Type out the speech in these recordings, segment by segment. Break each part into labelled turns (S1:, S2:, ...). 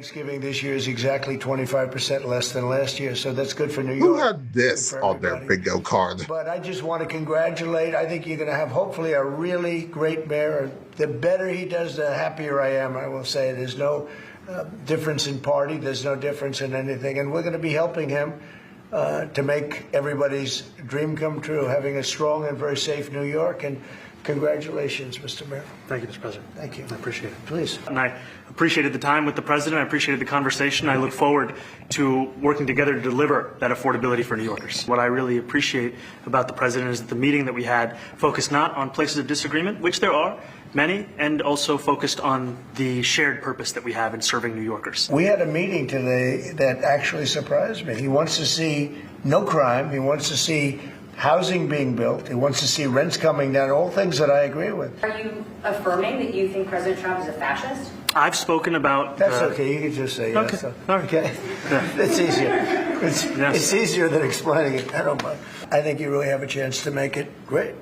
S1: Thanksgiving this year is exactly 25% less than last year, so that's good for New York.
S2: Who had this on their bingo card?
S1: But I just want to congratulate. I think you're going to have hopefully a really great mayor. The better he does, the happier I am. I will say there's no difference in party. There's no difference in anything. And we're going to be helping him to make everybody's dream come true, having a strong and very safe New York. And congratulations, Mr. Mayor.
S3: Thank you, Mr. President.
S1: Thank you.
S3: I appreciate it.
S1: Please.
S3: And I appreciated the time with the President. I appreciated the conversation. I look forward to working together to deliver that affordability for New Yorkers. What I really appreciate about the President is that the meeting that we had focused not on places of disagreement, which there are many, and also focused on the shared purpose that we have in serving New Yorkers.
S1: We had a meeting today that actually surprised me. He wants to see no crime. He wants to see housing being built. He wants to see rents coming down, all things that I agree with.
S4: Are you affirming that you think President Trump is a fascist?
S3: I've spoken about...
S1: That's okay. You can just say yes.
S3: Okay. All right.
S1: Okay.
S3: Yeah.
S1: It's easier. It's easier than explaining it. I don't mind. I think you really have a chance to make it great.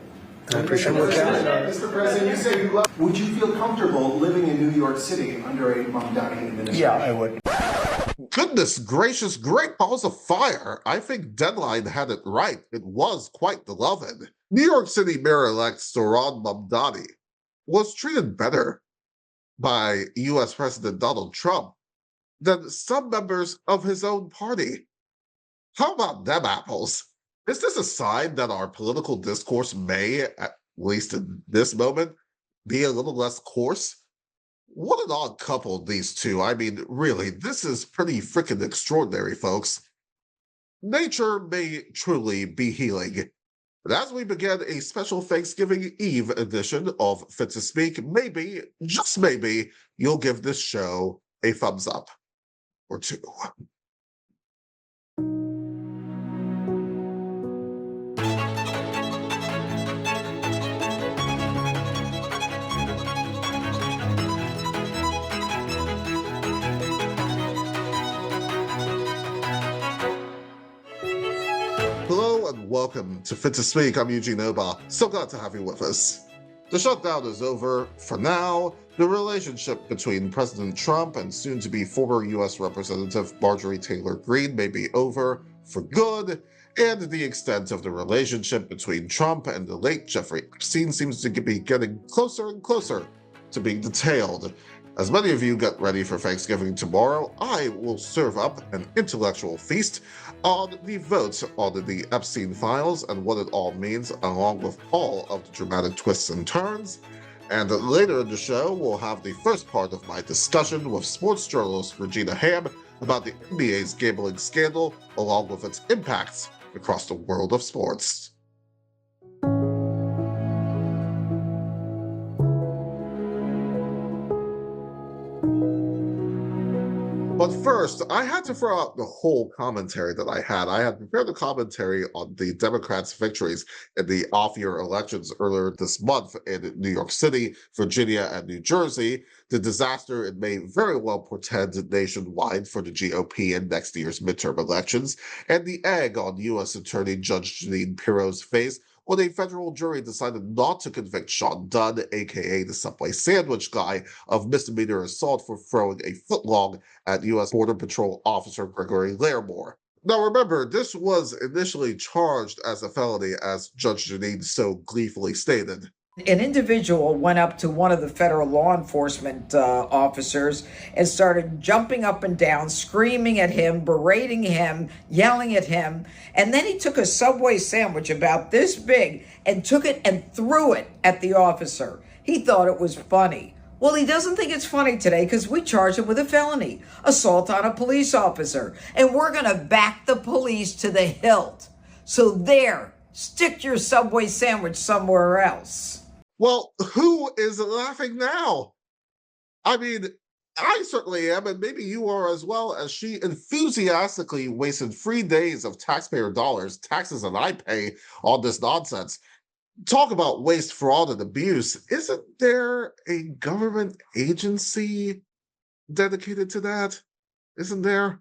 S1: I appreciate what you're saying.
S5: Mr. President, you say you love. Would you feel comfortable living in New York City under a Mamdani administration?
S1: Yeah, I would.
S2: Goodness gracious, great balls of fire. I think Deadline had it right. It was quite beloved. New York City Mayor-elect Zohran Mamdani was treated better by U.S. President Donald Trump than some members of his own party. How about them apples? Is this a sign that our political discourse may, at least in this moment, be a little less coarse? What an odd couple, these two. I mean, really, this is pretty freaking extraordinary, folks. Nature may truly be healing. But as we begin a special Thanksgiving Eve edition of Fit to Speak, maybe, just maybe, you'll give this show a thumbs up or two. Hello and welcome to Fit to Speak. I'm Eugene Obah. So glad to have you with us. The shutdown is over for now. The relationship between President Trump and soon-to-be former U.S. Representative Marjorie Taylor Greene may be over for good, and the extent of the relationship between Trump and the late Jeffrey Epstein seems to be getting closer and closer to being detailed. As many of you get ready for Thanksgiving tomorrow, I will serve up an intellectual feast on the votes on the Epstein files and what it all means, along with all of the dramatic twists and turns. And later in the show, we'll have the first part of my discussion with sports journalist Regina Ham about the NBA's gambling scandal, along with its impacts across the world of sports. But first, I had to throw out the whole commentary that I had. I had prepared a commentary on the Democrats' victories in the off-year elections earlier this month in New York City, Virginia, and New Jersey, the disaster it may very well portend nationwide for the GOP in next year's midterm elections, and the egg on U.S. Attorney Judge Jeanine Pirro's face when a federal jury decided not to convict Sean Dunn, aka the Subway sandwich guy, of misdemeanor assault for throwing a footlong at U.S. Border Patrol Officer Gregory Larimore. Now remember, this was initially charged as a felony, as Judge Jeanine so gleefully stated.
S6: An individual went up to one of the federal law enforcement officers and started jumping up and down, screaming at him, berating him, yelling at him. And then he took a Subway sandwich about this big and took it and threw it at the officer. He thought it was funny. Well, he doesn't think it's funny today because we charged him with a felony, assault on a police officer. And we're going to back the police to the hilt. So there, stick your Subway sandwich somewhere else.
S2: Well, who is laughing now? I mean, I certainly am, and maybe you are as well, as she enthusiastically wasted 3 days of taxpayer dollars, taxes that I pay, on this nonsense. Talk about waste, fraud, and abuse. Isn't there a government agency dedicated to that? Isn't there?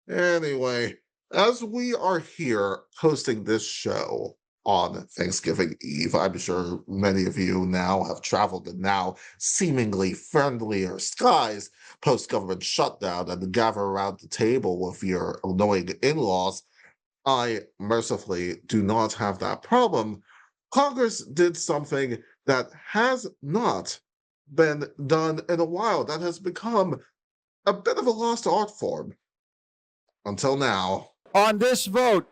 S2: Anyway, as we are here hosting this show, on Thanksgiving Eve. I'm sure many of you now have traveled in now seemingly friendlier skies post-government shutdown and gather around the table with your annoying in-laws. I mercifully do not have that problem. Congress did something that has not been done in a while, that has become a bit of a lost art form. Until now.
S7: On this vote,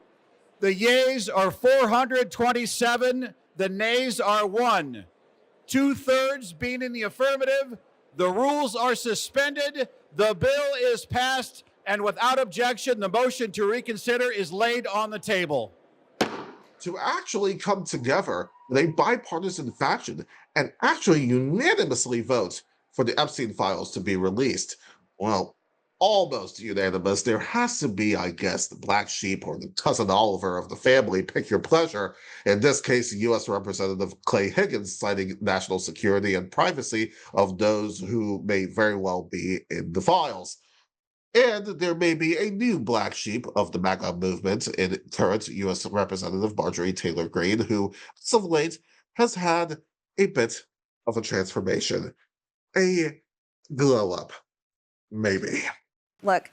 S7: the yeas are 427, the nays are 1. 2/3 being in the affirmative, the rules are suspended, the bill is passed, and without objection, the motion to reconsider is laid on the table.
S2: To actually come together in a bipartisan fashion and actually unanimously vote for the Epstein files to be released, well, almost unanimous. There has to be, I guess, the black sheep or the cousin Oliver of the family, pick your pleasure. In this case, U.S. Representative Clay Higgins citing national security and privacy of those who may very well be in the files. And there may be a new black sheep of the MAGA movement in current U.S. Representative Marjorie Taylor Greene, who, as of late, has had a bit of a transformation, a glow-up, maybe.
S8: Look,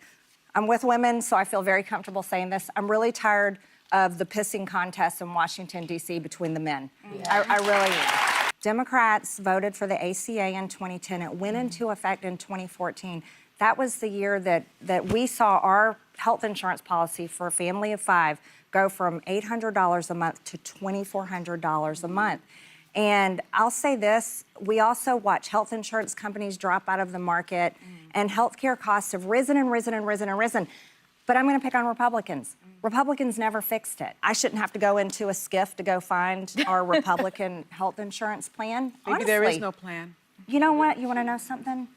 S8: I'm with women, so I feel very comfortable saying this. I'm really tired of the pissing contest in Washington, D.C. between the men. Yeah. I really am. Democrats voted for the ACA in 2010. It went into effect in 2014. That was the year that we saw our health insurance policy for a family of 5 go from $800 a month to $2,400 a month. And I'll say this, we also watch health insurance companies drop out of the market, and healthcare costs have risen and risen and risen and risen. But I'm going to pick on Republicans. Republicans never fixed it. I shouldn't have to go into a skiff to go find our Republican health insurance plan.
S9: Maybe
S8: Honestly,
S9: there is no plan.
S8: You know what? You want to know something?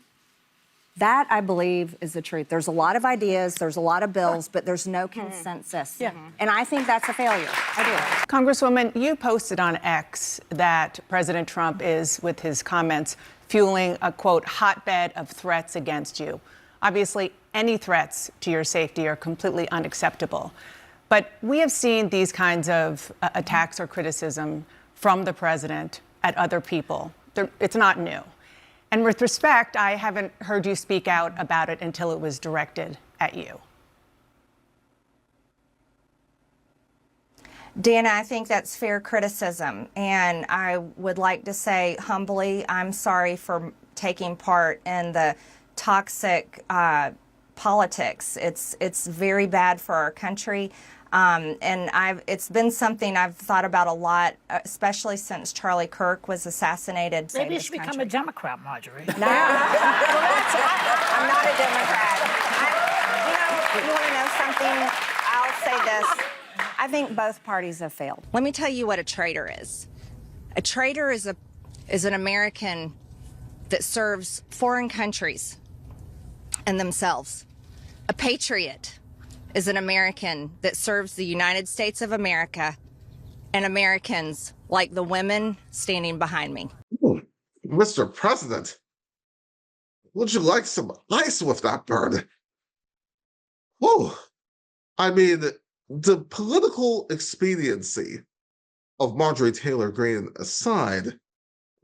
S8: That, I believe, is the truth. There's a lot of ideas, there's a lot of bills, but there's no consensus.
S9: Yeah.
S8: And I think that's a failure. I do.
S9: Congresswoman, you posted on X that President Trump is, with his comments, fueling a, quote, hotbed of threats against you. Obviously, any threats to your safety are completely unacceptable. But we have seen these kinds of attacks or criticism from the president at other people. It's not new. And with respect, I haven't heard you speak out about it until it was directed at you.
S8: Dana, I think that's fair criticism. And I would like to say humbly, I'm sorry for taking part in the toxic politics. It's very bad for our country. And it's been something I've thought about a lot, especially since Charlie Kirk was assassinated.
S10: Maybe you should become a Democrat, Marjorie.
S8: No, I'm not a Democrat. You want to know something? I'll say this. I think both parties have failed. Let me tell you what a traitor is. A traitor is an American that serves foreign countries and themselves. A patriot is an American that serves the United States of America and Americans like the women standing behind me.
S2: Ooh, Mr. President, would you like some ice with that bird? Whew. I mean, the political expediency of Marjorie Taylor Greene aside,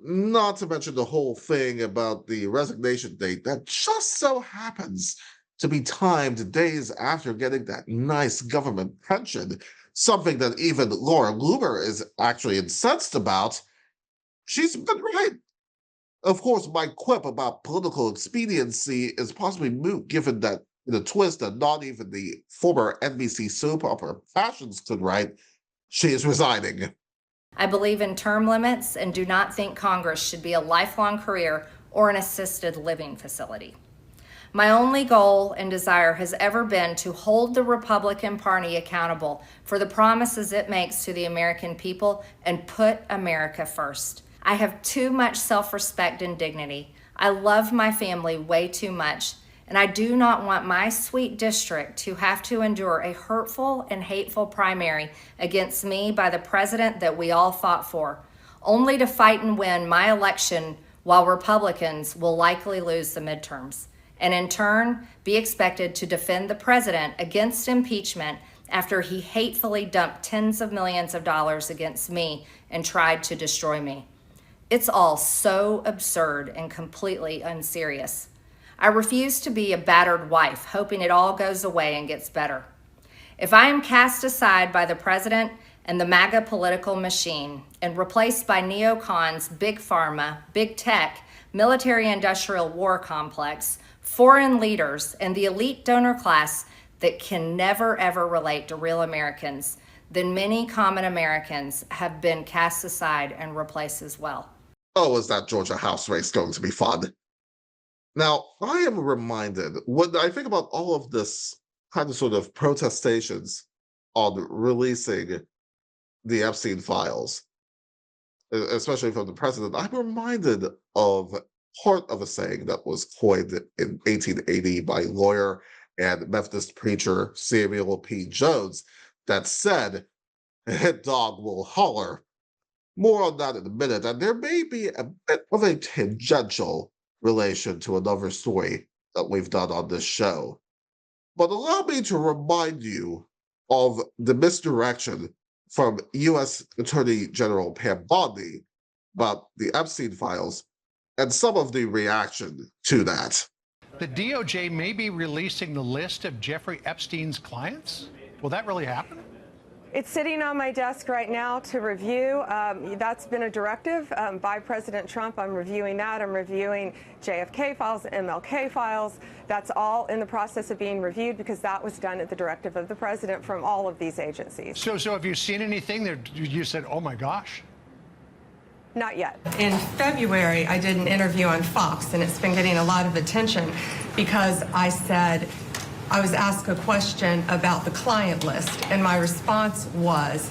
S2: not to mention the whole thing about the resignation date that just so happens to be timed days after getting that nice government pension, something that even Laura Loomer is actually incensed about, she's been right. Of course, my quip about political expediency is possibly moot, given that in a twist that not even the former NBC soap opera Passions could write, she is resigning.
S4: I believe in term limits and do not think Congress should be a lifelong career or an assisted living facility. My only goal and desire has ever been to hold the Republican Party accountable for the promises it makes to the American people and put America first. I have too much self-respect and dignity. I love my family way too much, and I do not want my sweet district to have to endure a hurtful and hateful primary against me by the president that we all fought for, only to fight and win my election while Republicans will likely lose the midterms, and in turn be expected to defend the president against impeachment after he hatefully dumped tens of millions of dollars against me and tried to destroy me. It's all so absurd and completely unserious. I refuse to be a battered wife, hoping it all goes away and gets better. If I am cast aside by the president and the MAGA political machine and replaced by neocons, big pharma, big tech, military-industrial war complex, foreign leaders, and the elite donor class that can never ever relate to real Americans, then many common Americans have been cast aside and replaced as well.
S2: Oh, is that Georgia House race going to be fun? Now, I am reminded, when I think about all of this kind of sort of protestations on releasing the Epstein files, especially from the president, I'm reminded of part of a saying that was coined in 1880 by lawyer and Methodist preacher Samuel P. Jones that said, "A hit dog will holler." More on that in a minute, and there may be a bit of a tangential relation to another story that we've done on this show. But allow me to remind you of the misdirection from U.S. Attorney General Mamdani about the Epstein files and some of the reaction to that.
S11: The DOJ may be releasing the list of Jeffrey Epstein's clients? Will that really happen?
S12: It's sitting on my desk right now to review. That's been a directive by President Trump. I'm reviewing that. I'm reviewing JFK files, MLK files. That's all in the process of being reviewed because that was done at the directive of the president from all of these agencies.
S11: So have you seen anything that you said, oh my gosh?
S12: Not yet. In February, I did an interview on Fox, and it's been getting a lot of attention because I was asked a question about the client list, and my response was,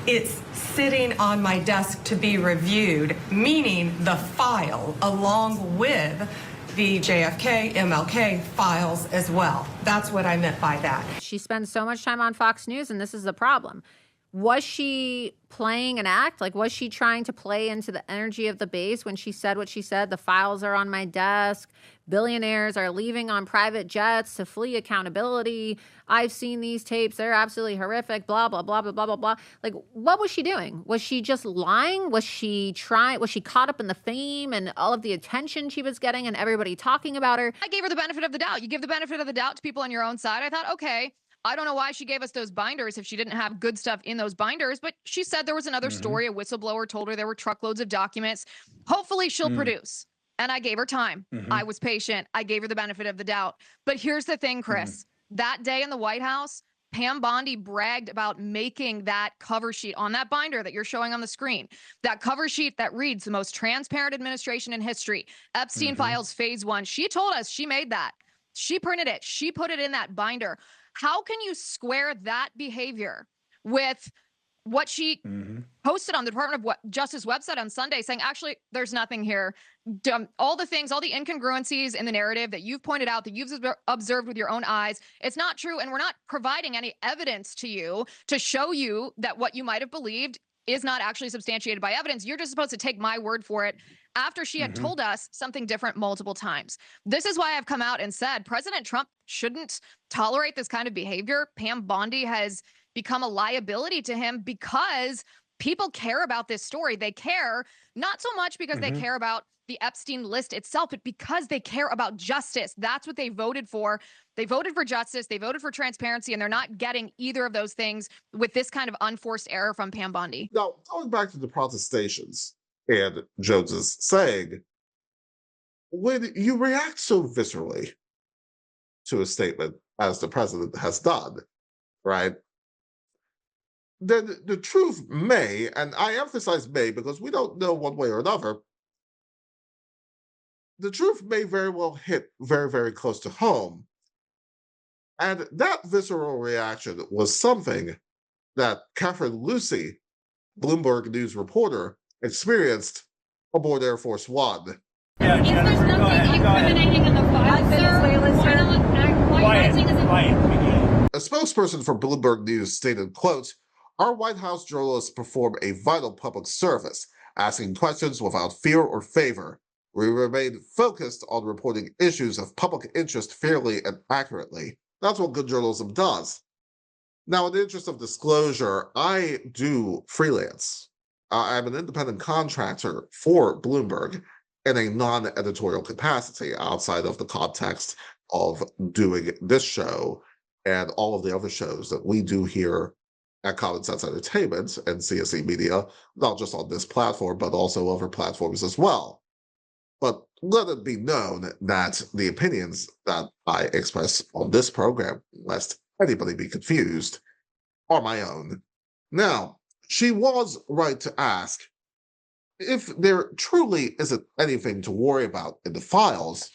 S12: it's sitting on my desk to be reviewed, meaning the file along with the JFK, MLK files as well. That's what I meant by that.
S13: She spends so much time on Fox News, and this is the problem. Was she playing an act? Like, was she trying to play into the energy of the base when she said what she said? The files are on my desk. Billionaires are leaving on private jets to flee accountability. I've seen these tapes. They're absolutely horrific. Blah, blah, blah, blah, blah, blah, blah. Like, what was she doing? Was she just lying? Was she caught up in the fame and all of the attention she was getting and everybody talking about her?
S14: I gave her the benefit of the doubt. You give the benefit of the doubt to people on your own side. I thought, okay, I don't know why she gave us those binders if she didn't have good stuff in those binders, but she said there was another story. A whistleblower told her there were truckloads of documents. Hopefully she'll produce. And I gave her time. I was patient. I gave her the benefit of the doubt. But here's the thing, Chris. That day in the White House, Pam Bondi bragged about making that cover sheet on that binder that you're showing on the screen. That cover sheet that reads the most transparent administration in history. Epstein Files Phase 1. She told us she made that. She printed it. She put it in that binder. How can you square that behavior with what she posted on the Department of Justice website on Sunday saying, actually, there's nothing here. All the things, all the incongruencies in the narrative that you've pointed out, that you've observed with your own eyes, it's not true. And we're not providing any evidence to you to show you that what you might have believed is not actually substantiated by evidence. You're just supposed to take my word for it after she had told us something different multiple times. This is why I've come out and said President Trump shouldn't tolerate this kind of behavior. Pam Bondi has become a liability to him because people care about this story. They care not so much because they care about the Epstein list itself, but because they care about justice. That's what they voted for. They voted for justice. They voted for transparency, and they're not getting either of those things with this kind of unforced error from Pam Bondi.
S2: Now, going back to the protestations and Jones's saying, when you react so viscerally to a statement as the president has done, right, then the truth may, and I emphasize may because we don't know one way or another, the truth may very well hit very, very close to home. And that visceral reaction was something that Catherine Lucy, Bloomberg News reporter, experienced aboard Air Force One.
S15: Yeah, if there's nothing incriminating in the file, sir, why are you using it?
S2: A spokesperson for Bloomberg News stated, quote, "Our White House journalists perform a vital public service, asking questions without fear or favor. We remain focused on reporting issues of public interest fairly and accurately." That's what good journalism does. Now, in the interest of disclosure, I do freelance. I'm an independent contractor for Bloomberg in a non-editorial capacity outside of the context of doing this show and all of the other shows that we do here at Common Sense Entertainment and CSE Media, not just on this platform, but also other platforms as well. But let it be known that the opinions that I express on this program, lest anybody be confused, are my own. Now, she was right to ask if there truly isn't anything to worry about in the files,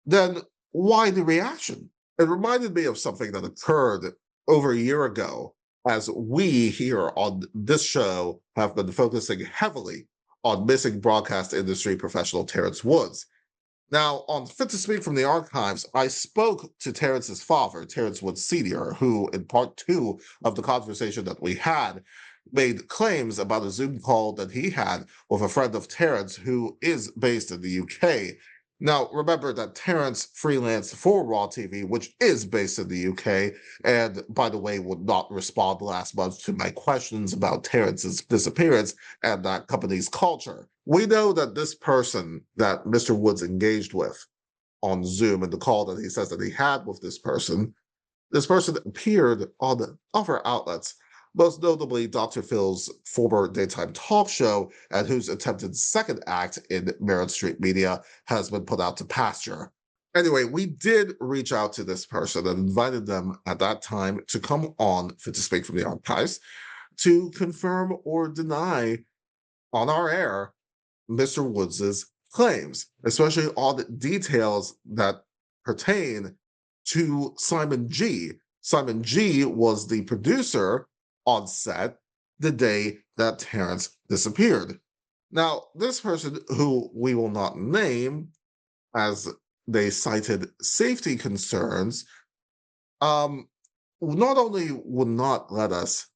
S2: then why the reaction? It reminded me of something that occurred over a year ago, as we here on this show have been focusing heavily on missing broadcast industry professional Terrence Woods. Now, on Fit to Speak from the Archives, I spoke to Terrence's father, Terrence Woods Sr., who, in part 2 of the conversation that we had, made claims about a Zoom call that he had with a friend of Terrence who is based in the UK. Now, remember that Terrence freelanced for Raw TV, which is based in the UK, and, by the way, would not respond last month to my questions about Terrence's disappearance and that company's culture. We know that this person that Mr. Woods engaged with on Zoom and the call that he says that he had with this person appeared on other outlets, most notably Dr. Phil's former daytime talk show, and whose attempted second act in Merit Street Media has been put out to pasture. Anyway, we did reach out to this person and invited them at that time to come on Fit to Speak from the Archives to confirm or deny on our air Mr. Woods's claims, especially all the details that pertain to Simon G. Simon G was the producer on set the day that Terrence disappeared. Now, this person, who we will not name, as they cited safety concerns, not only would not let us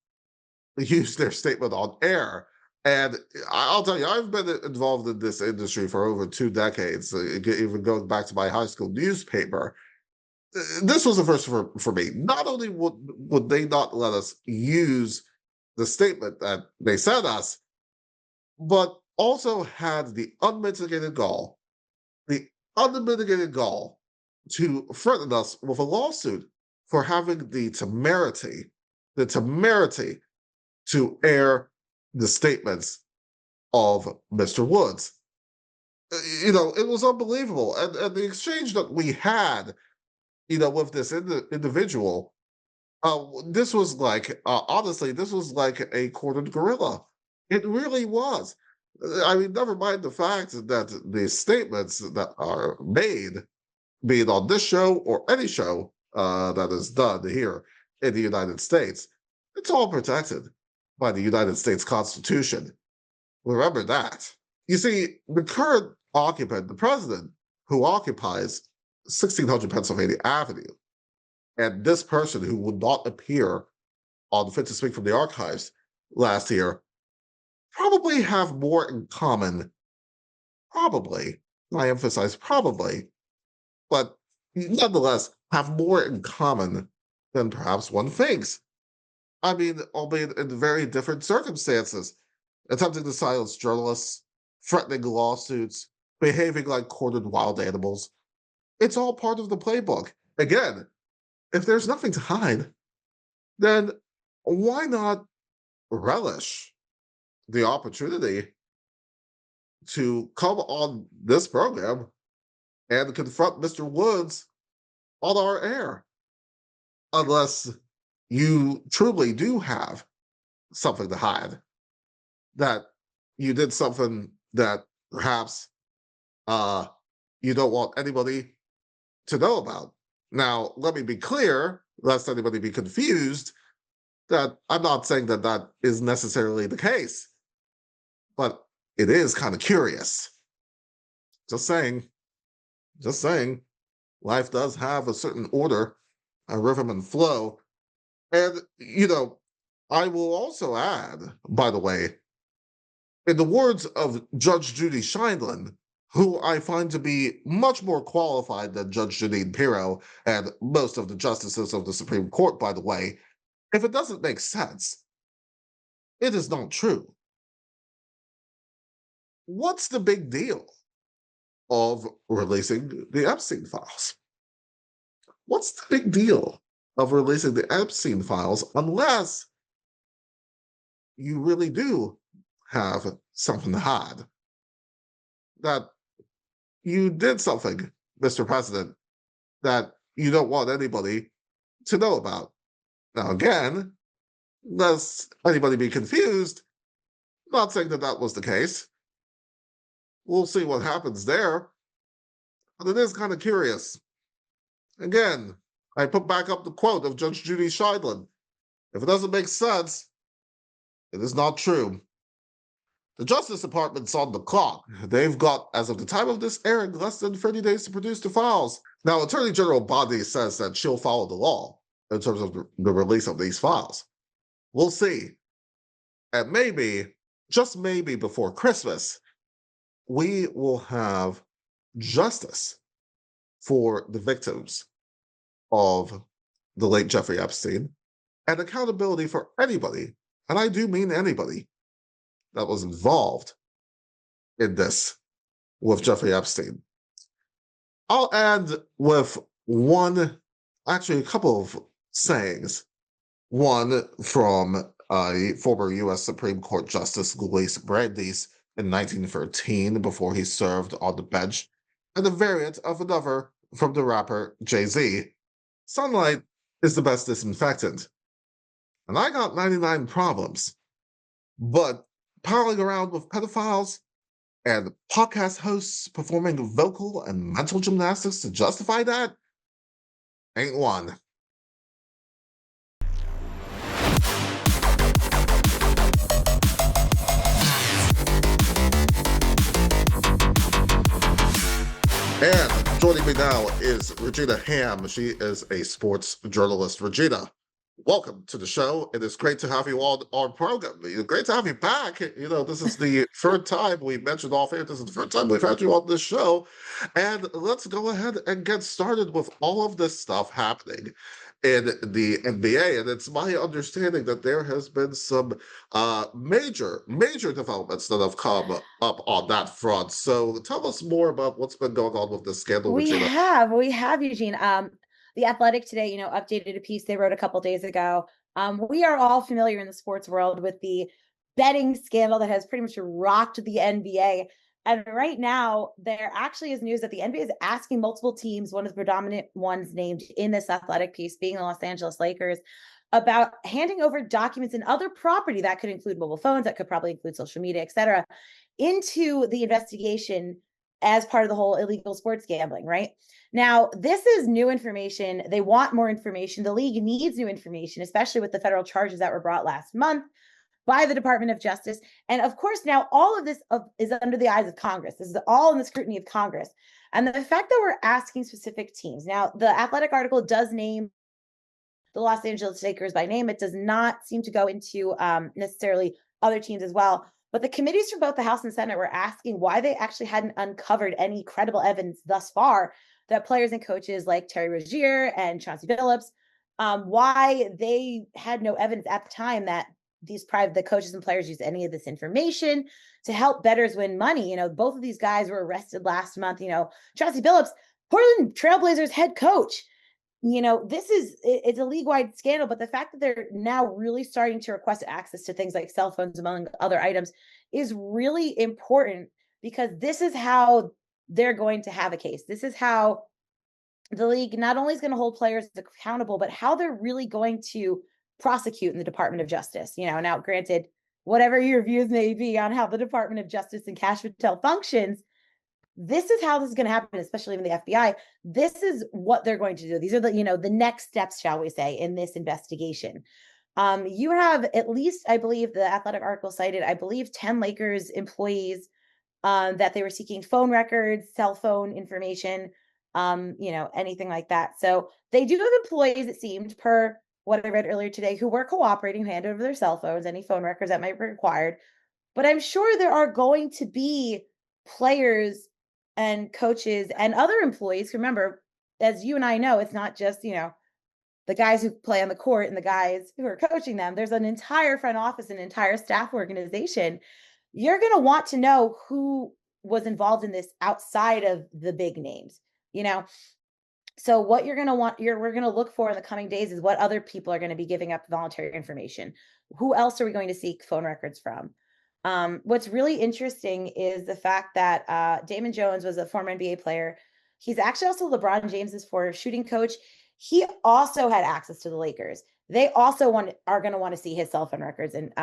S2: use their statement on air, and I'll tell you, I've been involved in this industry for over 2 decades, even going back to my high school newspaper. This was a first for me. Not only would they not let us use the statement that they sent us, but also had the unmitigated gall to threaten us with a lawsuit for having the temerity to air the statements of Mr. Woods. It was unbelievable. And the exchange that we had, with this individual, this was like, honestly, this was like a cornered gorilla. It really was. I mean, never mind the fact that the statements that are made, be it on this show or any show that is done here in the United States, it's all protected by the United States Constitution. Remember that. You see, the current occupant, the president, who occupies 1600 Pennsylvania Avenue, and this person who would not appear on Fit to Speak from the Archives last year, probably have more in common, I emphasize probably, but nonetheless have more in common than perhaps one thinks. I mean, albeit in very different circumstances, attempting to silence journalists, threatening lawsuits, behaving like cornered wild animals. It's all part of the playbook. Again, if there's nothing to hide, then why not relish the opportunity to come on this program and confront Mr. Woods on our air? Unless you truly do have something to hide, that you did something that perhaps you don't want anybody to know about. Now, let me be clear, lest anybody be confused, that I'm not saying that that is necessarily the case, but it is kind of curious. Just saying, life does have a certain order, a rhythm and flow. And, I will also add, by the way, in the words of Judge Judy Scheindlin, who I find to be much more qualified than Judge Jeanine Pirro and most of the justices of the Supreme Court, by the way, If it doesn't make sense, it is not true. What's the big deal of releasing the Epstein files? What's the big deal of releasing the Epstein files unless you really do have something to hide? That you did something, Mr. President, that you don't want anybody to know about. Now, again, lest anybody be confused, not saying that that was the case. We'll see what happens there. But it is kind of curious. Again, I put back up the quote of Judge Judy Scheidlin. If it doesn't make sense, it is not true. The Justice Department's on the clock. They've got, as of the time of this airing, less than 30 days to produce the files. Now, Attorney General Bondi says that she'll follow the law in terms of the release of these files. We'll see. And maybe, just maybe before Christmas, we will have justice for the victims of the late Jeffrey Epstein and accountability for anybody, and I do mean anybody, that was involved in this with Jeffrey Epstein. I'll end with a couple of sayings. One from former U.S. Supreme Court Justice Louis Brandeis in 1913 before he served on the bench, and a variant of another from the rapper Jay-Z. Sunlight is the best disinfectant. And I got 99 problems, but piling around with pedophiles and podcast hosts performing vocal and mental gymnastics to justify that ain't one. And joining me now is Regina Ham. She is a sports journalist. Regina, welcome to the show. It is great to have you on our program. Great to have you back. You know, this is the third time we mentioned off air. This is the third time we've had you on this show. And let's go ahead and get started with all of this stuff happening in the NBA. And it's my understanding that there has been some major developments that have come up on that front. So tell us more about what's been going on with this scandal, Regina.
S16: We have, Eugene. The Athletic today, updated a piece they wrote a couple days ago. We are all familiar in the sports world with the betting scandal that has pretty much rocked the NBA. And right now, there actually is news that the NBA is asking multiple teams, one of the predominant ones named in this Athletic piece being the Los Angeles Lakers, about handing over documents and other property that could include mobile phones, that could probably include social media, et cetera, into the investigation as part of the whole illegal sports gambling, right? Now, this is new information. They want more information. The league needs new information, especially with the federal charges that were brought last month by the Department of Justice. And of course, now all of this is under the eyes of Congress. This is all in the scrutiny of Congress. And the fact that we're asking specific teams. Now, the Athletic article does name the Los Angeles Lakers by name. It does not seem to go into necessarily other teams as well. But the committees from both the House and Senate were asking why they actually hadn't uncovered any credible evidence thus far that players and coaches like Terry Rozier and Chauncey Billups, why they had no evidence at the time that the coaches and players used any of this information to help bettors win money. Both of these guys were arrested last month. Chauncey Billups, Portland Trailblazers head coach. It's a league-wide scandal, but the fact that they're now really starting to request access to things like cell phones, among other items, is really important, because this is how they're going to have a case. This is how the league not only is going to hold players accountable, but how they're really going to prosecute in the Department of Justice. Now, granted, whatever your views may be on how the Department of Justice and Cash Patel functions, this is how this is going to happen, especially in the FBI. This is what they're going to do. These are the next steps, shall we say, in this investigation. You have at least, I believe, the Athletic article cited, 10 Lakers employees that they were seeking phone records, cell phone information, anything like that. So they do have employees, it seemed, per what I read earlier today, who were cooperating, who handed over their cell phones, any phone records that might be required. But I'm sure there are going to be players and coaches and other employees. Remember, as you and I know, it's not just, the guys who play on the court and the guys who are coaching them. There's an entire front office, an entire staff organization. You're going to want to know who was involved in this outside of the big names, you know? So what you're going to want, we're going to look for in the coming days is what other people are going to be giving up voluntary information. Who else are we going to seek phone records from? What's really interesting is the fact that Damon Jones was a former NBA player. He's actually also LeBron James's former shooting coach. He also had access to the Lakers. They also are going to want to see his cell phone records and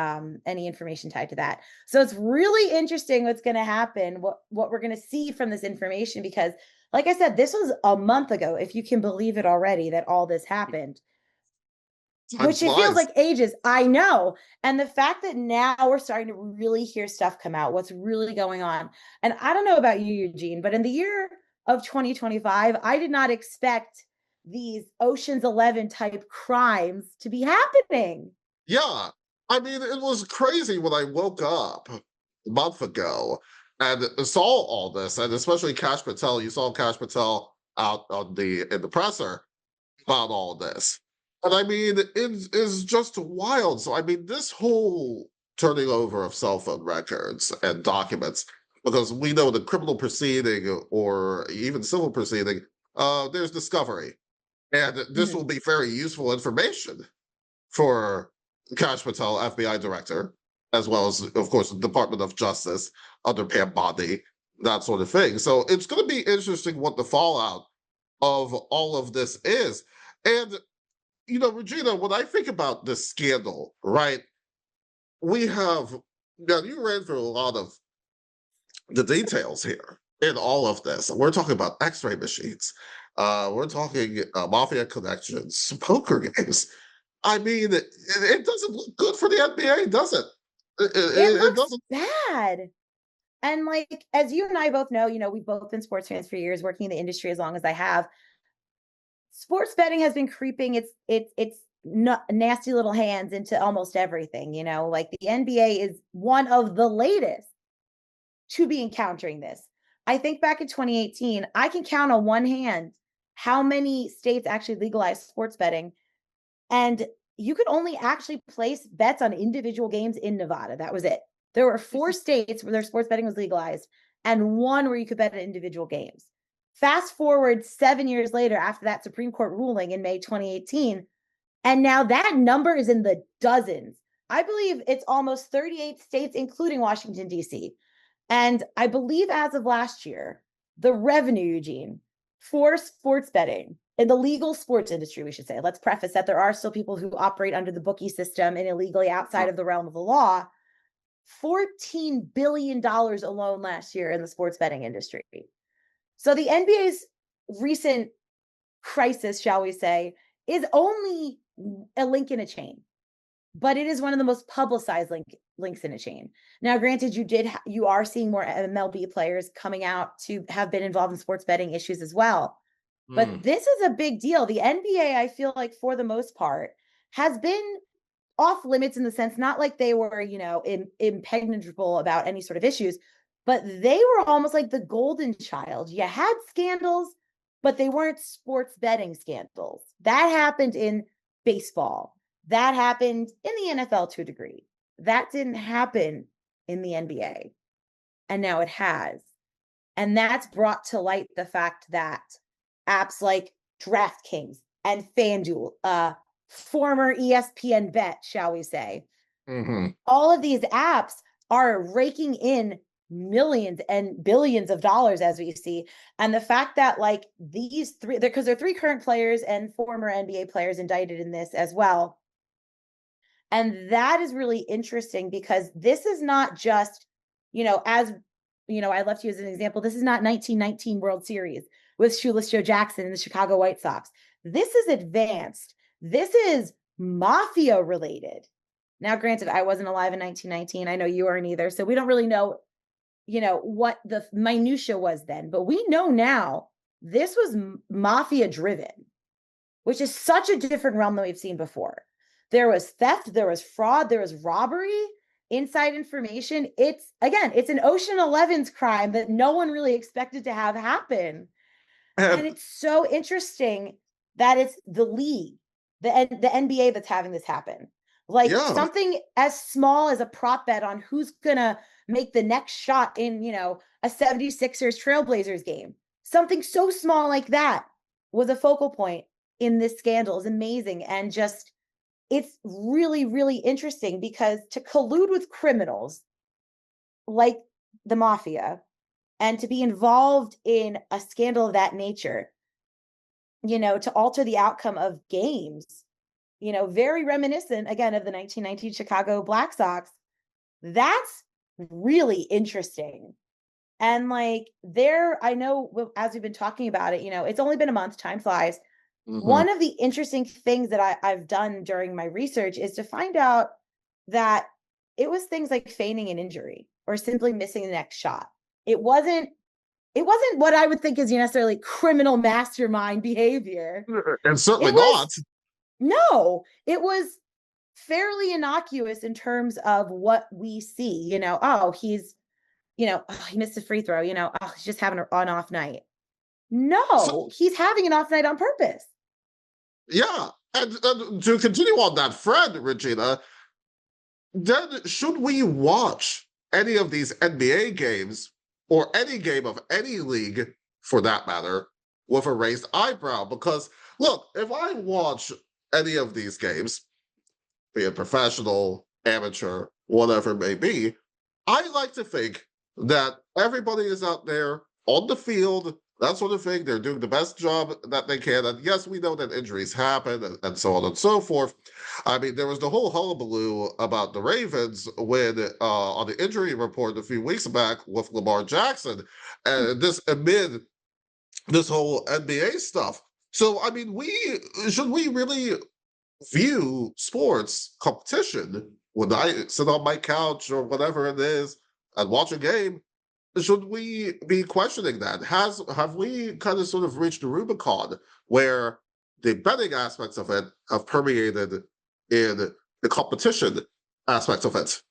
S16: any information tied to that. So it's really interesting what's going to happen, what we're going to see from this information, because like I said, this was a month ago, if you can believe it already, that all this happened. Which it feels like ages, I know. And the fact that now we're starting to really hear stuff come out, what's really going on. And I don't know about you, Eugene, but in the year of 2025, I did not expect these Ocean's 11 type crimes to be happening.
S2: Yeah. I mean, it was crazy when I woke up a month ago and saw all this, and especially Kash Patel. You saw Kash Patel out in the presser about all this. And I mean, it is just wild. So, I mean, this whole turning over of cell phone records and documents, because we know the criminal proceeding or even civil proceeding, there's discovery. And this will be very useful information for Kash Patel, FBI director, as well as, of course, the Department of Justice under Mamdani, that sort of thing. So it's going to be interesting what the fallout of all of this is. And you know, Regina, when I think about this scandal, right, we have, now you ran through a lot of the details here in all of this. We're talking about x-ray machines. We're talking mafia connections, poker games. I mean, it doesn't look good for the NBA, does it?
S16: It looks bad. And like, as you and I both know, you know, we've both been sports fans for years, working in the industry as long as I have. Sports betting has been creeping its nasty little hands into almost everything, you know, like the NBA is one of the latest to be encountering this. I think back in 2018, I can count on one hand how many states actually legalized sports betting. And you could only actually place bets on individual games in Nevada. That was it. There were 4 states where their sports betting was legalized and 1 where you could bet on individual games. Fast forward 7 years later after that Supreme Court ruling in May 2018, and now that number is in the dozens. I believe it's almost 38 states, including Washington, D.C. And I believe as of last year, the revenue, Eugene, for sports betting in the legal sports industry, we should say, let's preface that there are still people who operate under the bookie system and illegally outside of the realm of the law, $14 billion alone last year in the sports betting industry. So the NBA's recent crisis, shall we say, is only a link in a chain, but it is one of the most publicized links in a chain. Now, granted, you are seeing more MLB players coming out to have been involved in sports betting issues as well. But this is a big deal. The NBA, I feel like, for the most part, has been off limits in the sense, not like they were, you know, impenetrable about any sort of issues, but they were almost like the golden child. You had scandals, but they weren't sports betting scandals. That happened in baseball. That happened in the NFL to a degree. That didn't happen in the NBA. And now it has. And that's brought to light the fact that apps like DraftKings and FanDuel, former ESPN Bet, shall we say, all of these apps are raking in millions and billions of dollars, as we see. And the fact that like these 3, because there are 3 current players and former NBA players indicted in this as well. And that is really interesting because this is not just, you know, as you know, I left you as an example. This is not 1919 World Series with Shoeless Joe Jackson and the Chicago White Sox. This is advanced. This is mafia related. Now, granted, I wasn't alive in 1919. I know you weren't either. So we don't really know, you know, what the minutia was then. But we know now this was mafia driven, which is such a different realm than we've seen before. There was theft, there was fraud, there was robbery, inside information. It's an Ocean 11's crime that no one really expected to have happen. And it's so interesting that it's the league, the NBA that's having this happen. Like something as small as a prop bet on who's gonna make the next shot in, a 76ers Trailblazers game. Something so small like that was a focal point in this scandal. Is amazing. And just, it's really, really interesting because to collude with criminals like the mafia and to be involved in a scandal of that nature, to alter the outcome of games, very reminiscent again of the 1919 Chicago Black Sox. That's really interesting. And I know as we've been talking about it, it's only been a month, time flies. One of the interesting things that I've done during my research is to find out that it was things like feigning an injury or simply missing the next shot. It wasn't what I would think is necessarily criminal mastermind behavior.
S2: And certainly not.
S16: No, it was fairly innocuous in terms of what we see. He missed a free throw, he's just having an on-off night. No, he's having an off night on purpose.
S2: Yeah. And to continue on that thread, Regina, then should we watch any of these NBA games or any game of any league for that matter with a raised eyebrow? Because look, if I watch any of these games, be it professional, amateur, whatever it may be, I like to think that everybody is out there on the field, that sort of thing. They're doing the best job that they can. And yes, we know that injuries happen and so on and so forth. I mean, there was the whole hullabaloo about the Ravens when on the injury report a few weeks back with Lamar Jackson, and this amid this whole NBA stuff. So, I mean, should we really view sports competition when I sit on my couch or whatever it is and watch a game? Should we be questioning that? Have we kind of sort of reached the Rubicon where the betting aspects of it have permeated in the competition aspects of it?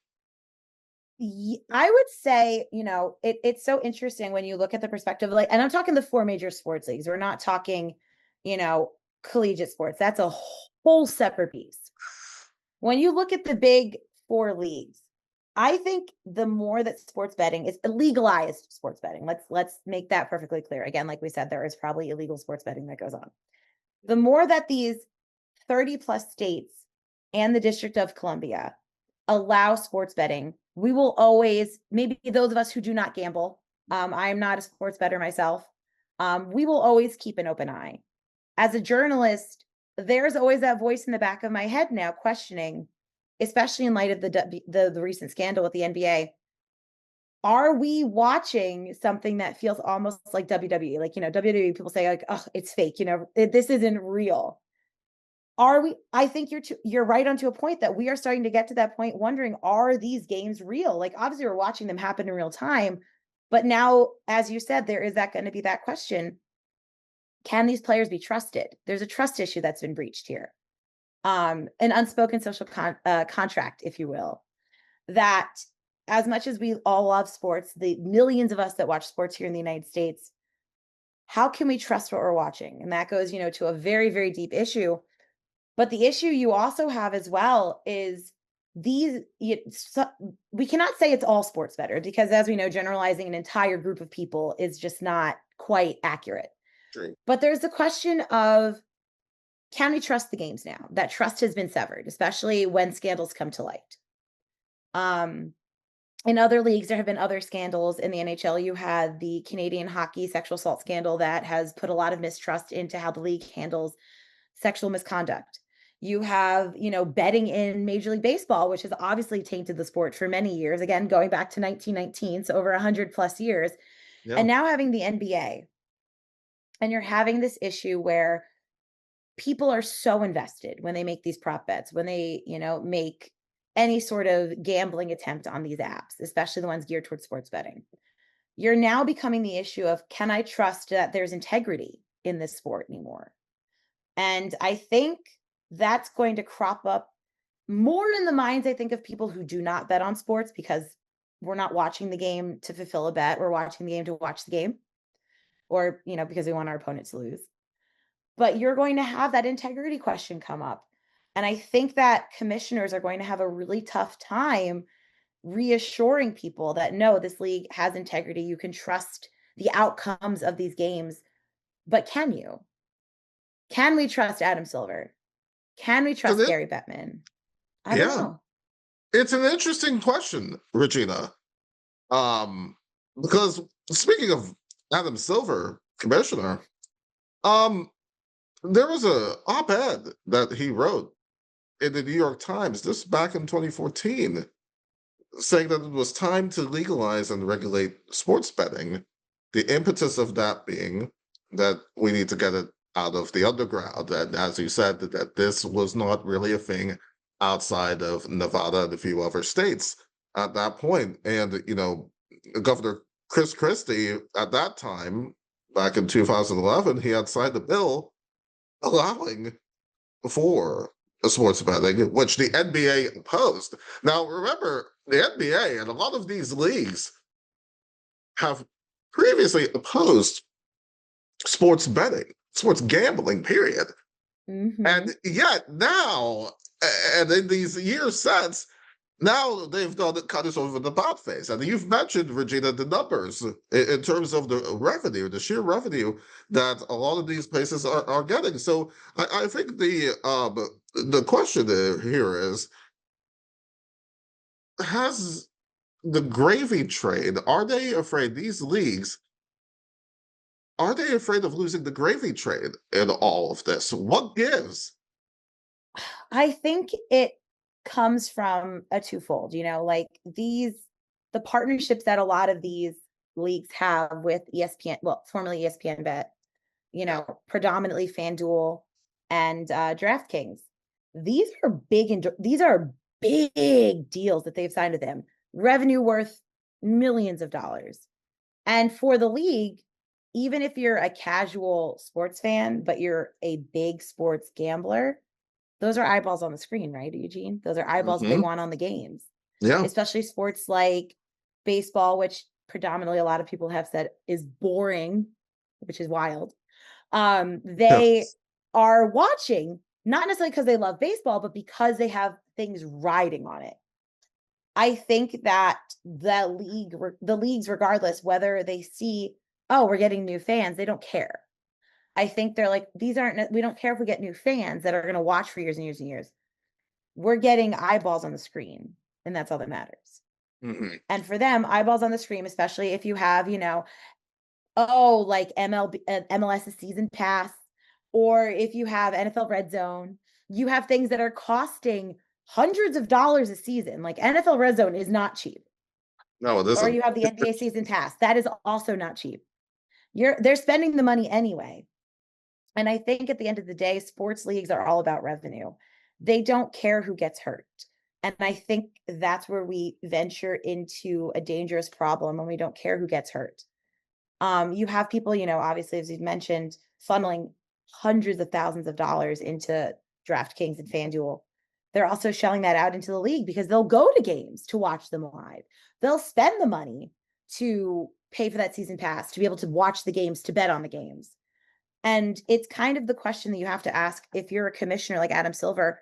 S16: I would say, it's so interesting when you look at the perspective, and I'm talking the 4 major sports leagues. We're not talking, collegiate sports. That's a whole separate beast. When you look at the big 4 leagues, I think the more that sports betting is legalized sports betting, let's make that perfectly clear. Again, like we said, there is probably illegal sports betting that goes on. The more that these 30 plus states and the District of Columbia allow sports betting, we will always, maybe those of us who do not gamble, I am not a sports bettor myself, we will always keep an open eye. As a journalist, there's always that voice in the back of my head now questioning, especially in light of the recent scandal with the NBA, are we watching something that feels almost like WWE? WWE, people say oh, it's fake, this isn't real. Are we? I think you're right onto a point that we are starting to get to that point wondering, are these games real? Obviously we're watching them happen in real time, but now, as you said, there is going to be that question. Can these players be trusted? There's a trust issue that's been breached here. An unspoken social contract, if you will, that as much as we all love sports, the millions of us that watch sports here in the United States, how can we trust what we're watching? And that goes, to a very, very deep issue. But the issue you also have as well is we cannot say it's all sports better, because as we know, generalizing an entire group of people is just not quite accurate.
S2: True.
S16: But there's the question of, can we trust the games now? That trust has been severed, especially when scandals come to light. In other leagues, there have been other scandals. In the NHL, you had the Canadian hockey sexual assault scandal that has put a lot of mistrust into how the league handles sexual misconduct. You have, betting in Major League Baseball, which has obviously tainted the sport for many years. Again, going back to 1919, so over 100 plus years. Yeah. And now having the NBA. And you're having this issue where people are so invested when they make these prop bets, when they, make any sort of gambling attempt on these apps, especially the ones geared towards sports betting. You're now becoming the issue of, can I trust that there's integrity in this sport anymore? And I think that's going to crop up more in the minds, I think, of people who do not bet on sports, because we're not watching the game to fulfill a bet. We're watching the game to watch the game, or, because we want our opponent to lose. But you're going to have that integrity question come up. And I think that commissioners are going to have a really tough time reassuring people that no, this league has integrity. You can trust the outcomes of these games. But can you? Can we trust Adam Silver? Can we trust Gary Bettman? I don't know.
S2: It's an interesting question, Regina. Because speaking of Adam Silver, commissioner, there was a op-ed that he wrote in the New York Times, this back in 2014, saying that it was time to legalize and regulate sports betting. The impetus of that being that we need to get it out of the underground. And as you said, that this was not really a thing outside of Nevada and a few other states at that point. And, you know, Governor Chris Christie at that time, back in 2011, he had signed a bill allowing for sports betting, which the NBA opposed. Now, remember, the NBA and a lot of these leagues have previously opposed sports betting, sports gambling, period. And yet now, and in these years since, now they've cut us over the pot face. And you've mentioned, Regina, the numbers in terms of the revenue, the sheer revenue that a lot of these places are getting. So I think the question here is, has the gravy trade, are they afraid, these leagues, are they afraid of losing the gravy trade in all of this? What gives?
S16: I think it comes from a twofold, like the partnerships that a lot of these leagues have with ESPN, well, formerly ESPN Bet, predominantly FanDuel and DraftKings. These are big deals that they've signed with them. Revenue worth millions of dollars. And for the league, even if you're a casual sports fan, but you're a big sports gambler, those are eyeballs on the screen, right, Eugene? Those are eyeballs they want on the games.
S2: Yeah.
S16: Especially sports like baseball, which predominantly a lot of people have said is boring, which is wild. They are watching, not necessarily because they love baseball, but because they have things riding on it. I think that the leagues, regardless, whether they see, oh, we're getting new fans, they don't care. I think they're like, we don't care if we get new fans that are going to watch for years and years and years. We're getting eyeballs on the screen, and that's all that matters. And for them, eyeballs on the screen, especially if you have, like MLS's season pass, or if you have NFL Red Zone, you have things that are costing hundreds of dollars a season. Like NFL Red Zone is not cheap.
S2: No, it isn't.
S16: Or you have the NBA season pass. That is also not cheap. They're spending the money anyway. And I think at the end of the day, sports leagues are all about revenue. They don't care who gets hurt. And I think that's where we venture into a dangerous problem when we don't care who gets hurt. You have people, obviously, as you've mentioned, funneling hundreds of thousands of dollars into DraftKings and FanDuel. They're also shelling that out into the league because they'll go to games to watch them live. They'll spend the money to pay for that season pass, to be able to watch the games, to bet on the games. And it's kind of the question that you have to ask if you're a commissioner like Adam Silver,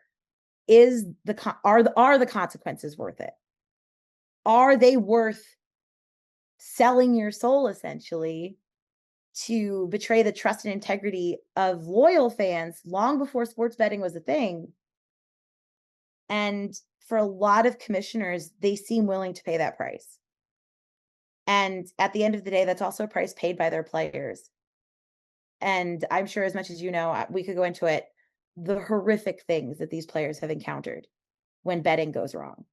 S16: are the consequences worth it? Are they worth selling your soul, essentially, to betray the trust and integrity of loyal fans long before sports betting was a thing? And for a lot of commissioners, they seem willing to pay that price. And at the end of the day, that's also a price paid by their players. And I'm sure, as much as we could go into it, the horrific things that these players have encountered when betting goes wrong.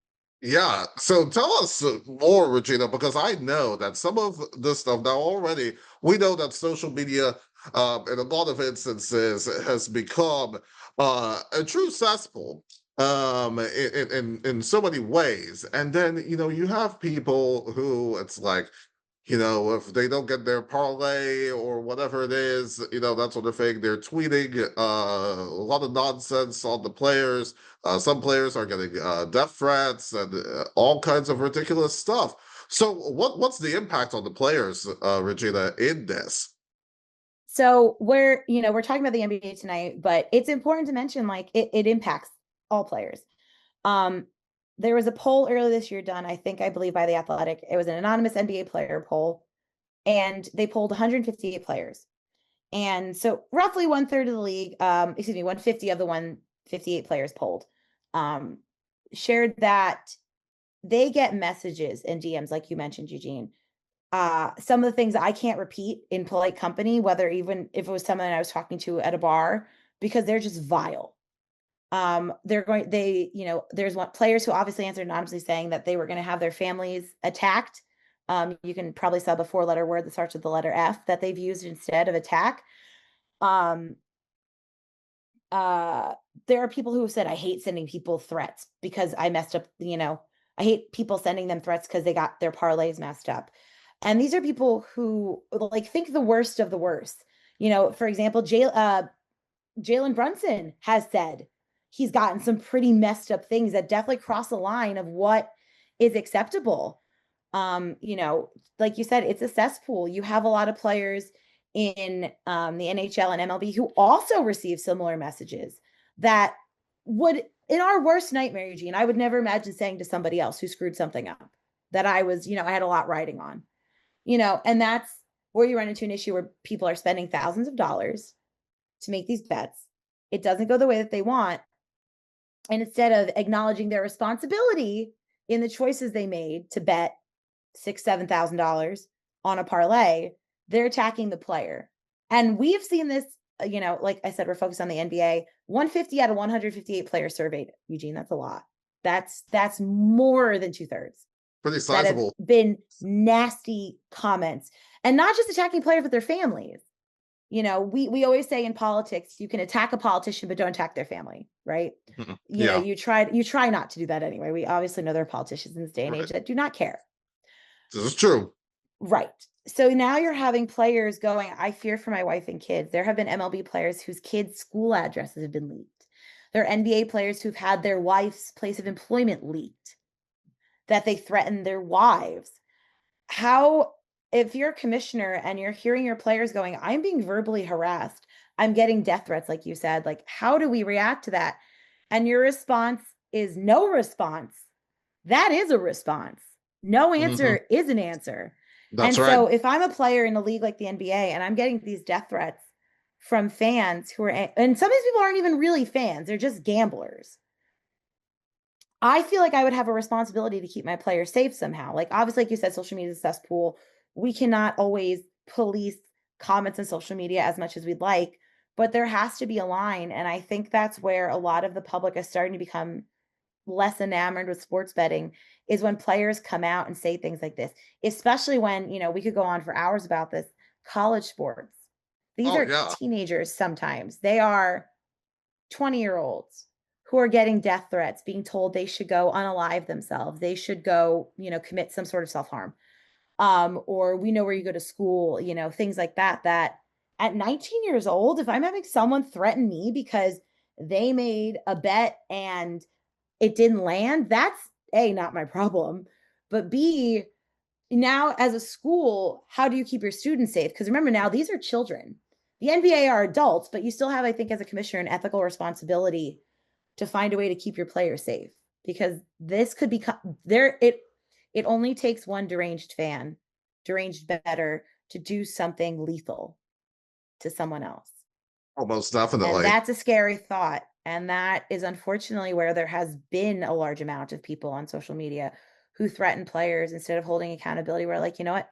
S2: Yeah. So tell us more, Regina, because I know that some of this stuff now already, we know that social media in a lot of instances has become a true cesspool in so many ways. And then, you have people who it's like, if they don't get their parlay or whatever it is, that sort of thing, they're tweeting a lot of nonsense on the players. Some players are getting death threats and all kinds of ridiculous stuff. So what's the impact on the players, Regina, in this?
S16: So we're talking about the NBA tonight, but it's important to mention, like, it impacts all players. There was a poll earlier this year done, I believe by The Athletic. It was an anonymous NBA player poll, and they polled 158 players. And so roughly 1/3 of the league, 150 of the 158 players polled, shared that they get messages and DMs, like you mentioned, Eugene. Some of the things I can't repeat in polite company, whether even if it was someone I was talking to at a bar, because they're just vile. There's players who obviously answered anonymously saying that they were going to have their families attacked. You can probably sub a 4-letter word that starts with the letter F that they've used instead of attack. There are people who have said, I hate sending people threats because I messed up, I hate people sending them threats because they got their parlays messed up. And these are people who think the worst of the worst. For example, Jalen Brunson has said he's gotten some pretty messed up things that definitely cross the line of what is acceptable. Like you said, it's a cesspool. You have a lot of players in the NHL and MLB who also receive similar messages that would, in our worst nightmare, Eugene, I would never imagine saying to somebody else who screwed something up that I was, I had a lot riding on, and that's where you run into an issue where people are spending thousands of dollars to make these bets. It doesn't go the way that they want. And instead of acknowledging their responsibility in the choices they made to bet $6,000, $7,000 on a parlay, they're attacking the player. And we've seen this, like I said, we're focused on the NBA. 150 out of 158 players surveyed, Eugene, that's a lot. That's more than 2/3.
S2: Pretty sizable.
S16: That have been nasty comments, and not just attacking players, but their families. We always say in politics, you can attack a politician, but don't attack their family, right? You try not to do that anyway. We obviously know there are politicians in this day and age that do not care.
S2: This is true.
S16: Right. So now you're having players going, I fear for my wife and kids. There have been MLB players whose kids' school addresses have been leaked. There are NBA players who've had their wife's place of employment leaked, that they threatened their wives. If you're a commissioner and you're hearing your players going, I'm being verbally harassed, I'm getting death threats, like you said, how do we react to that? And your response is no response. That is a response. No answer is an answer.
S2: That's
S16: and
S2: right.
S16: So if I'm a player in a league like the NBA and I'm getting these death threats from fans who are, and some of these people aren't even really fans, they're just gamblers. I feel like I would have a responsibility to keep my players safe somehow. Obviously, like you said, social media is a cesspool. We cannot always police comments on social media as much as we'd like, but there has to be a line. And I think that's where a lot of the public is starting to become less enamored with sports betting, is when players come out and say things like this, especially when, we could go on for hours about this, college sports. These are teenagers sometimes. They are 20-year-olds who are getting death threats, being told they should go unalive themselves. They should go, commit some sort of self-harm. Or we know where you go to school, things like that, that at 19 years old, if I'm having someone threaten me because they made a bet and it didn't land, that's A, not my problem, but B, now as a school, how do you keep your students safe? Because remember, now these are children. The NBA are adults, but you still have, I think, as a commissioner, an ethical responsibility to find a way to keep your players safe, because this could become it only takes one deranged bettor to do something lethal to someone else.
S2: Almost definitely.
S16: And that's a scary thought. And that is unfortunately where there has been a large amount of people on social media who threaten players instead of holding accountability. We're like, you know what?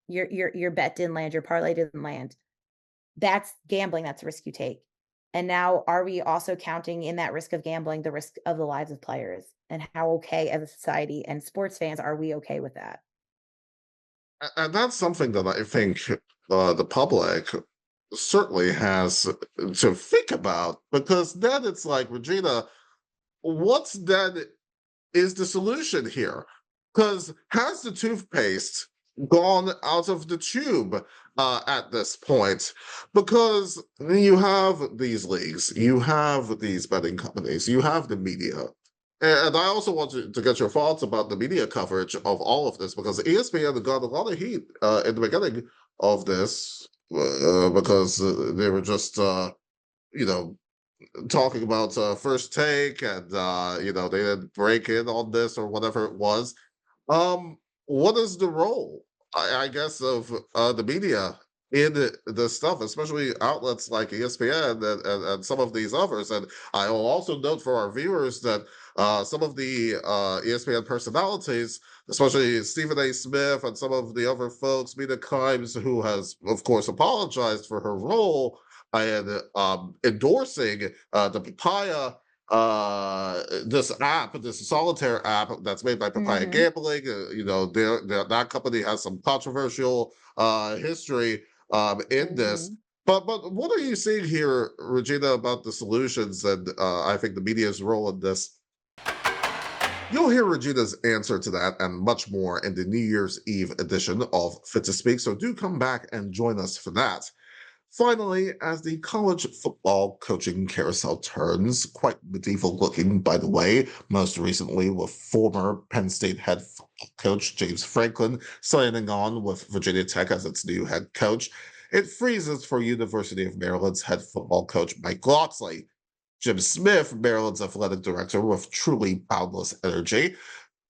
S16: Your bet didn't land, your parlay didn't land. That's gambling, that's a risk you take. And now are we also counting in that risk of gambling the risk of the lives of players? And how okay as a society and sports fans are we okay with that?
S2: And that's something that I think the public certainly has to think about, because then it's like, Regina, what's then is the solution here? Because has the toothpaste gone out of the tube at this point? Because you have these leagues, you have these betting companies, you have the media. And I also want to get your thoughts about the media coverage of all of this, because ESPN got a lot of heat in the beginning of this because they were just, talking about First Take, and they didn't break in on this or whatever it was. What is the role, I guess, of the media in this stuff, especially outlets like ESPN and some of these others? And I will also note for our viewers that some of the ESPN personalities, especially Stephen A. Smith and some of the other folks, Mina Kimes, who has, of course, apologized for her role and endorsing the papaya this solitaire app that's made by Papaya Gambling. That company has some controversial history in this. But what are you seeing here, Regina, about the solutions and I think the media's role in this? You'll hear Regina's answer to that and much more in the New Year's Eve edition of Fit to Speak, so do come back and join us for that. Finally, as the college football coaching carousel turns, quite medieval looking, by the way, most recently with former Penn State head football coach James Franklin signing on with Virginia Tech as its new head coach, it freezes for University of Maryland's head football coach Mike Locksley. Jim Smith, Maryland's athletic director with truly boundless energy,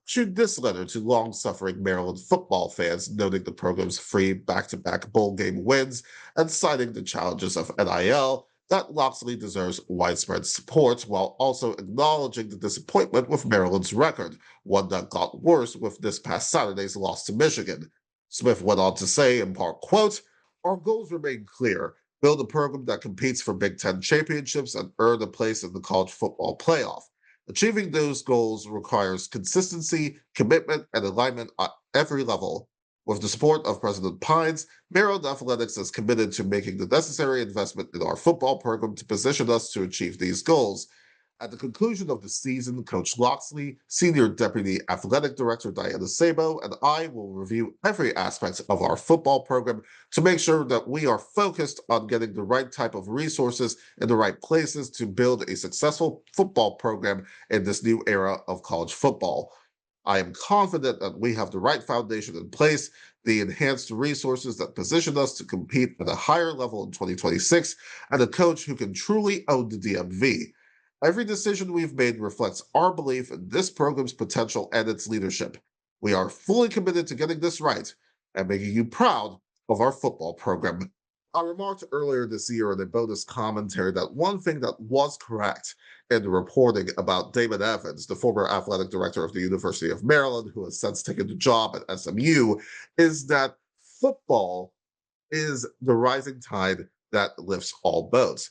S2: issued this letter to long-suffering Maryland football fans, noting the program's free back-to-back bowl game wins and citing the challenges of NIL, that Locksley deserves widespread support, while also acknowledging the disappointment with Maryland's record, one that got worse with this past Saturday's loss to Michigan. Smith went on to say, in part, quote, "Our goals remain clear. Build a program that competes for Big Ten championships and earn a place in the college football playoff. Achieving those goals requires consistency, commitment, and alignment at every level. With the support of President Pines, Maryland Athletics is committed to making the necessary investment in our football program to position us to achieve these goals." At the conclusion of the season, Coach Locksley, Senior Deputy Athletic Director Diana Sabo, and I will review every aspect of our football program to make sure that we are focused on getting the right type of resources in the right places to build a successful football program in this new era of college football. I am confident that we have the right foundation in place, the enhanced resources that position us to compete at a higher level in 2026, and a coach who can truly own the DMV. Every decision we've made reflects our belief in this program's potential and its leadership. We are fully committed to getting this right and making you proud of our football program. I remarked earlier this year in a bonus commentary that one thing that was correct in the reporting about Damon Evans, the former athletic director of the University of Maryland, who has since taken the job at SMU, is that football is the rising tide that lifts all boats.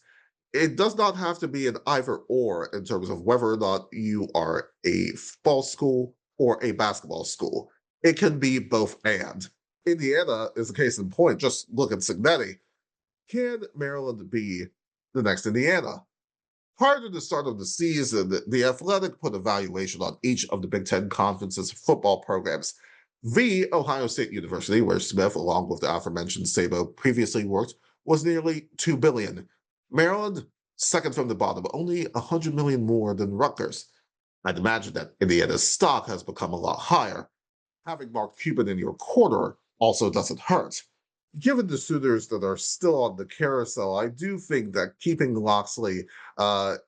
S2: It does not have to be an either or in terms of whether or not you are a football school or a basketball school. It can be both and. Indiana is a case in point. Just look at Cignetti. Can Maryland be the next Indiana? Prior to the start of the season, the Athletic put a valuation on each of the Big Ten Conference's football programs. The Ohio State University, where Smith, along with the aforementioned Sabo, previously worked, was nearly $2 billion. Maryland, second from the bottom, only $100 million more than Rutgers. I'd imagine that Indiana's stock has become a lot higher. Having Mark Cuban in your corner also doesn't hurt. Given the suitors that are still on the carousel, I do think that keeping Locksley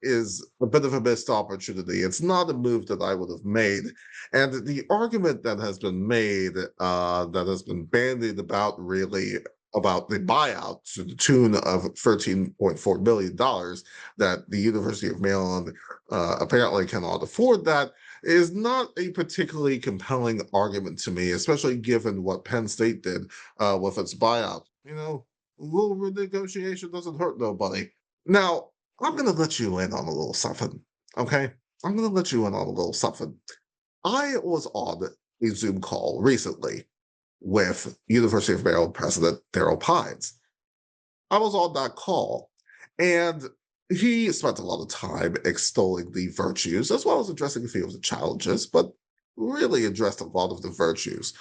S2: is a bit of a missed opportunity. It's not a move that I would have made. And the argument that has been made, that has been bandied about really about the buyout to the tune of $13.4 million that the University of Maryland apparently cannot afford, that is not a particularly compelling argument to me, especially given what Penn State did with its buyout. A little renegotiation doesn't hurt nobody. Now, I'm going to let you in on a little something, okay? I'm going to let you in on a little something. I was on a Zoom call recently with University of Maryland President Daryl Pines. I was on that call, and he spent a lot of time extolling the virtues as well as addressing a few of the challenges, but really addressed a lot of the virtues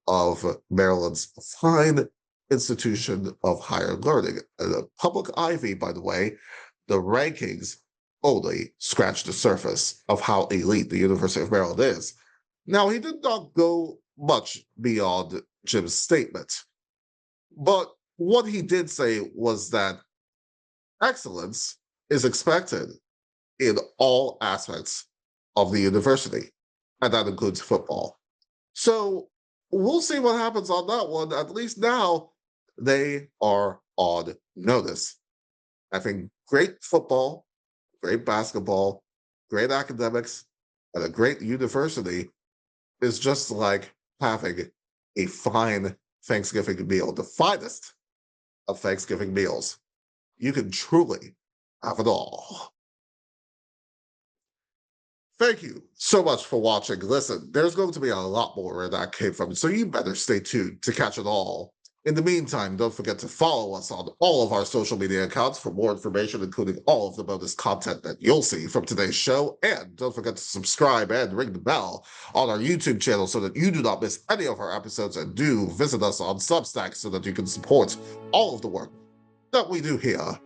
S2: of Maryland's fine institution of higher learning. The public ivy, by the way, the rankings only scratch the surface of how elite the University of Maryland is. Now, he did not go much beyond Jim's statement. But what he did say was that excellence is expected in all aspects of the university, and that includes football. So we'll see what happens on that one. At least now they are on notice. I think great football, great basketball, great academics, and a great university is just like having a fine Thanksgiving meal, the finest of Thanksgiving meals. You can truly have it all. Thank you so much for watching. Listen, there's going to be a lot more where that came from, so you better stay tuned to catch it all. In the meantime, don't forget to follow us on all of our social media accounts for more information, including all of the bonus content that you'll see from today's show. And don't forget to subscribe and ring the bell on our YouTube channel so that you do not miss any of our episodes. And do visit us on Substack so that you can support all of the work that we do here.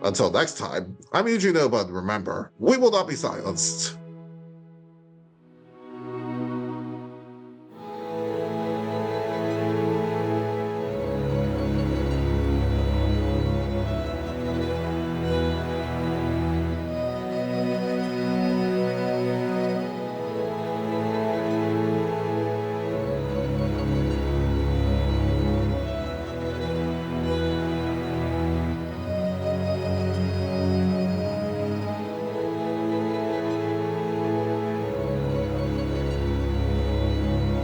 S2: Until next time, I'm Eugene, and remember, we will not be silenced.